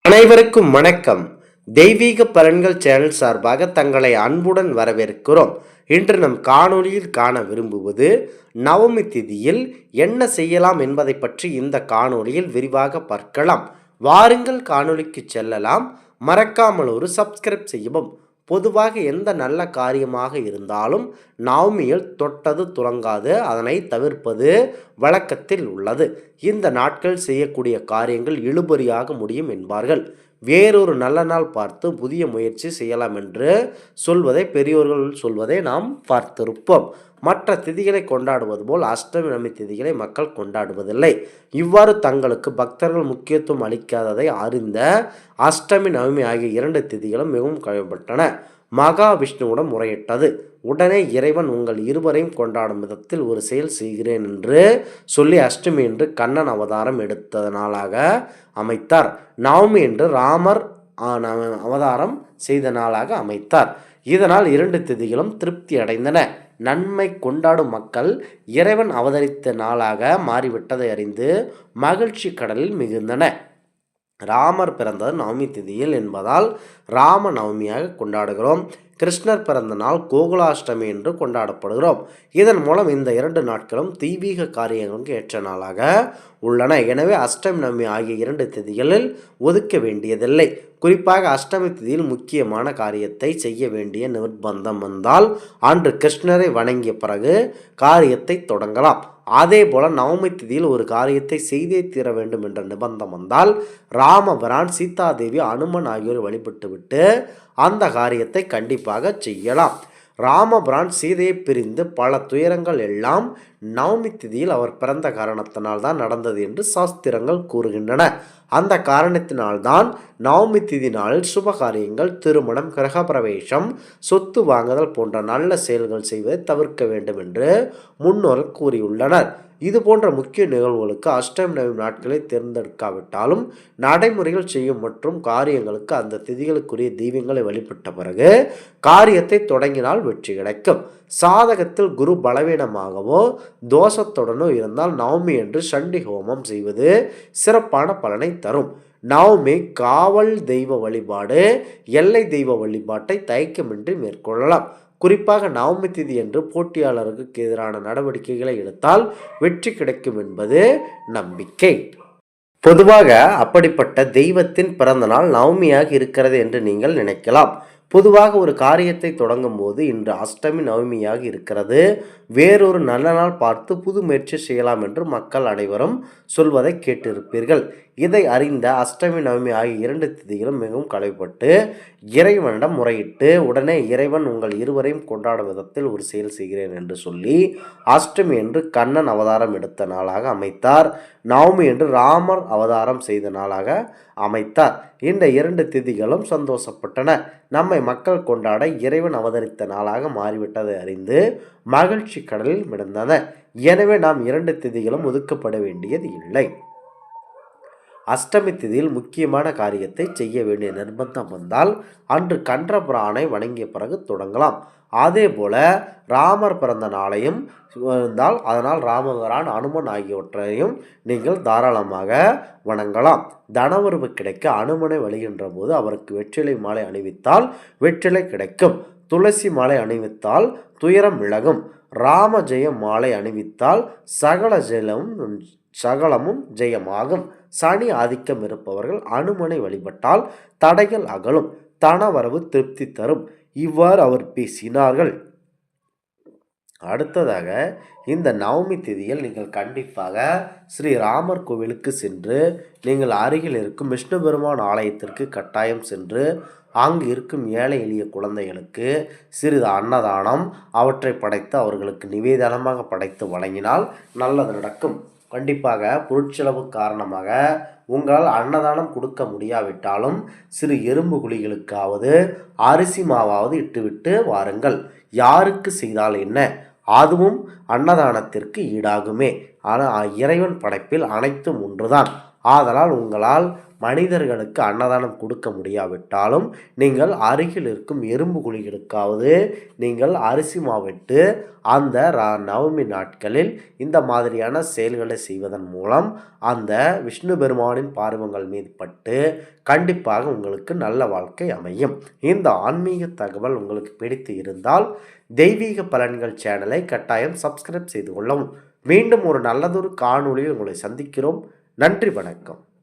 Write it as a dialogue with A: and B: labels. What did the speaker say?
A: அனைவருக்கும் வணக்கம். தெய்வீக பலன்கள் சேனல் சார்பாக தங்களை அன்புடன் வரவேற்கிறோம். இன்று நம் காணொளியில் காண விரும்புவது நவமி திதியில் என்ன செய்யலாம் என்பதை பற்றி இந்த காணொளியில் விரிவாக பார்க்கலாம். வாருங்கள் காணொளிக்கு செல்லலாம். மறக்காமல் ஒரு சப்ஸ்கிரைப் செய்யவும். பொதுவாக எந்த நல்ல காரியமாக இருந்தாலும் நவமியில் தொட்டது துலங்காது, அதனை தவிர்ப்பது வழக்கத்தில் உள்ளது. இந்த நாட்கள் செய்யக்கூடிய காரியங்கள் இழுபறியாக முடியும் என்பார்கள். வேறொரு நல்ல நாள் பார்த்து புதிய முயற்சி செய்யலாம் என்று சொல்வதை பெரியோர்கள் சொல்வதை நாம் பார்த்திருப்போம். மற்ற திதிகளை கொண்டாடுவது போல் அஷ்டமி நவமி திதிகளை மக்கள் கொண்டாடுவதில்லை. இவ்வாறு தங்களுக்கு பக்தர்கள் முக்கியத்துவம் அளிக்காததை அறிந்த அஷ்டமி நவமி ஆகிய 2 திதிகளும் மிகவும் கவலைப்பட்டன. மகாவிஷ்ணுவிடம் முறையிட்டது. உடனே இறைவன் உங்கள் இருவரையும் கொண்டாடும் விதத்தில் ஒரு செயல் செய்கிறேன் என்று சொல்லி அஷ்டமி என்று கண்ணன் அவதாரம் எடுத்த நாளாக அமைத்தார். நவமி என்று ராமர் அவதாரம் செய்த நாளாக அமைத்தார். இதனால் 2 திதிகளும் திருப்தி அடைந்தன. நன்மை கொண்டாடும் மக்கள் இறைவன் அவதரித்த நாளாக மாறிவிட்டதை அறிந்து மகிழ்ச்சி கடலில் மிகுந்தன. ராமர் பிறந்தது நவமி திதியில் என்பதால் ராம நவமியாக கொண்டாடுகிறோம். கிருஷ்ணர் பிறந்த நாள் கோகுலாஷ்டமி என்று கொண்டாடப்படுகிறோம். இதன் மூலம் இந்த 2 நாட்களும் தெய்வீக காரியங்களுக்கு ஏற்ற நாளாக உள்ளன. எனவே அஷ்டமி நவமி ஆகிய 2 திதிகளில் ஒதுக்க வேண்டியதில்லை. குறிப்பாக அஷ்டமி திதியில் முக்கியமான காரியத்தை செய்ய வேண்டிய நிர்பந்தம் வந்தால் அன்று கிருஷ்ணரை வணங்கிய பிறகு காரியத்தை தொடங்கலாம். அதே போல நவமி திதியில் ஒரு காரியத்தை செய்தே தீர வேண்டும் என்ற நிபந்தம் வந்தால் ராமபிரான், சீதாதேவி, அனுமன் ஆகியோரை வழிபட்டுவிட்டு அந்த காரியத்தை கண்டிப்பாக செய்யலாம். ராமபிரான் சீதையை பிரிந்து பல துயரங்கள் எல்லாம் நவமி திதியில் அவர் பிறந்த காரணத்தினால் தான் நடந்தது என்று சாஸ்திரங்கள் கூறுகின்றன. அந்த காரணத்தினால்தான் நவமி திதி நாளில் சுபகாரியங்கள், திருமணம், கிரகப்பிரவேசம், சொத்து வாங்குதல் போன்ற நல்ல செயல்கள் செய்வதை தவிர்க்க வேண்டும் என்று முன்னோர்கள் கூறியுள்ளனர். இது போன்ற முக்கிய நிகழ்வுகளுக்கு அஷ்டமி நவமி நாட்களை தேர்ந்தெடுக்காவிட்டாலும் நடைமுறைகள் செய்யும் மற்றும் காரியங்களுக்கு அந்த திதிகளுக்குரிய தெய்வங்களை வழிபட்ட பிறகு காரியத்தை தொடங்கினால் வெற்றி கிடைக்கும். சாதகத்தில் குரு பலவீனமாகவோ தோஷத்துடனோ இருந்தால் நவமி என்று சண்டி ஹோமம் செய்வது சிறப்பான பலனை தரும். நவமி காவல் தெய்வ வழிபாடு, எல்லை தெய்வ வழிபாட்டை தயக்கமின்றி மேற்கொள்ளலாம். குறிப்பாக நவமி திதி என்று போட்டியாளருக்கு எதிரான நடவடிக்கைகளை எடுத்தால் வெற்றி கிடைக்கும் என்பது நம்பிக்கை. பொதுவாக அப்படிப்பட்ட தெய்வத்தின் பிறந்த நாள் நவமியாக இருக்கிறது என்று நீங்கள் நினைக்கலாம். பொதுவாக ஒரு காரியத்தை தொடங்கும் போது இன்று அஷ்டமி நவமியாக இருக்கிறது, வேறொரு நல்ல நாள் பார்த்து புது முயற்சி செய்யலாம் என்று மக்கள் அனைவரும் சொல்வதை கேட்டிருப்பீர்கள். இதை அறிந்த அஷ்டமி நவமி ஆகிய 2 திதிகளும் மிகவும் கவலைப்பட்டு இறைவனிடம் முறையிட்டு உடனே இறைவன் உங்கள் இருவரையும் கொண்டாடும் விதத்தில் ஒரு செயல் செய்கிறேன் என்று சொல்லி அஷ்டமி என்று கண்ணன் அவதாரம் எடுத்த நாளாக அமைத்தார். நவமி என்று ராமர் அவதாரம் செய்த நாளாக அமைத்தார். இந்த 2 திதிகளும் சந்தோஷப்பட்டன. நம்மை மக்கள் கொண்டாட இறைவன் அவதரித்த நாளாக மாறிவிட்டதை அறிந்து மகிழ்ச்சி கடலில் மிதந்தன. எனவே நாம் 2 திதிகளும் ஒதுக்கப்பட வேண்டியது இல்லை. அஷ்டமி திதியில் முக்கியமான காரியத்தை செய்ய வேண்டிய நிர்பந்தம் வந்தால் அன்று கன்றபிரானை வணங்கிய பிறகு தொடங்கலாம். அதே போல ராமர் பிறந்த நாளையும் இருந்தால் அதனால் ராமபிரான், அனுமன் ஆகியவற்றையும் நீங்கள் தாராளமாக வணங்கலாம். தனவரவு கிடைக்க அனுமனை வழிகின்ற போது அவருக்கு வெற்றிலை மாலை அணிவித்தால் வெற்றிலை கிடைக்கும். துளசி மாலை அணிவித்தால் துயரம் விலகும். ராம ஜெய மாலை அணிவித்தால் சகலமும் ஜெயமாகும். சனி ஆதிக்கம் இருப்பவர்கள் அனுமனை வழிபட்டால் தடைகள் அகலும், தனவரவு திருப்தி தரும். இவ்வாறு அவர் பேசினார்கள். அடுத்ததாக இந்த நவமி திதியில் நீங்கள் கண்டிப்பாக ஸ்ரீராமர் கோவிலுக்கு சென்று நீங்கள் அருகில் இருக்கும் விஷ்ணு பெருமான் ஆலயத்திற்கு கட்டாயம் சென்று அங்கு இருக்கும் ஏழை எளிய குழந்தைகளுக்கு சிறிது அன்னதானம் அவற்றை படைத்து அவர்களுக்கு நிவேதனமாக படைத்து வழங்கினால் நல்லது நடக்கும். கண்டிப்பாக பொருட்செலவு காரணமாக உங்களால் அன்னதானம் கொடுக்க முடியாவிட்டாலும் சிறு எறும்பு குழிகளுக்காவது அரிசி மாவாவது இட்டுவிட்டு வாருங்கள். யாருக்கு செய்தால் என்ன, அதுவும் அன்னதானத்திற்கு ஈடாகுமே. ஆனால் இறைவன் படைப்பில் அனைத்தும் ஒன்றுதான். ஆதலால் உங்களால் மனிதர்களுக்கு அன்னதானம் கொடுக்க முடியாவிட்டாலும் நீங்கள் அருகில் இருக்கும் எறும்பு குழிகளுக்காவது நீங்கள் அரிசி மாவிட்டு அந்த நவமி நாட்களில் இந்த மாதிரியான செயல்களை செய்வதன் மூலம் அந்த விஷ்ணு பெருமானின் பார்வங்கள் மீது பட்டு கண்டிப்பாக உங்களுக்கு நல்ல வாழ்க்கை அமையும். இந்த ஆன்மீக தகவல் உங்களுக்கு பிடித்து இருந்தால் தெய்வீக பலன்கள் சேனலை கட்டாயம் சப்ஸ்கிரைப் செய்து கொள்ளவும். மீண்டும் ஒரு நல்லதொரு காணொளியில் உங்களை சந்திக்கிறோம். நன்றி, வணக்கம்.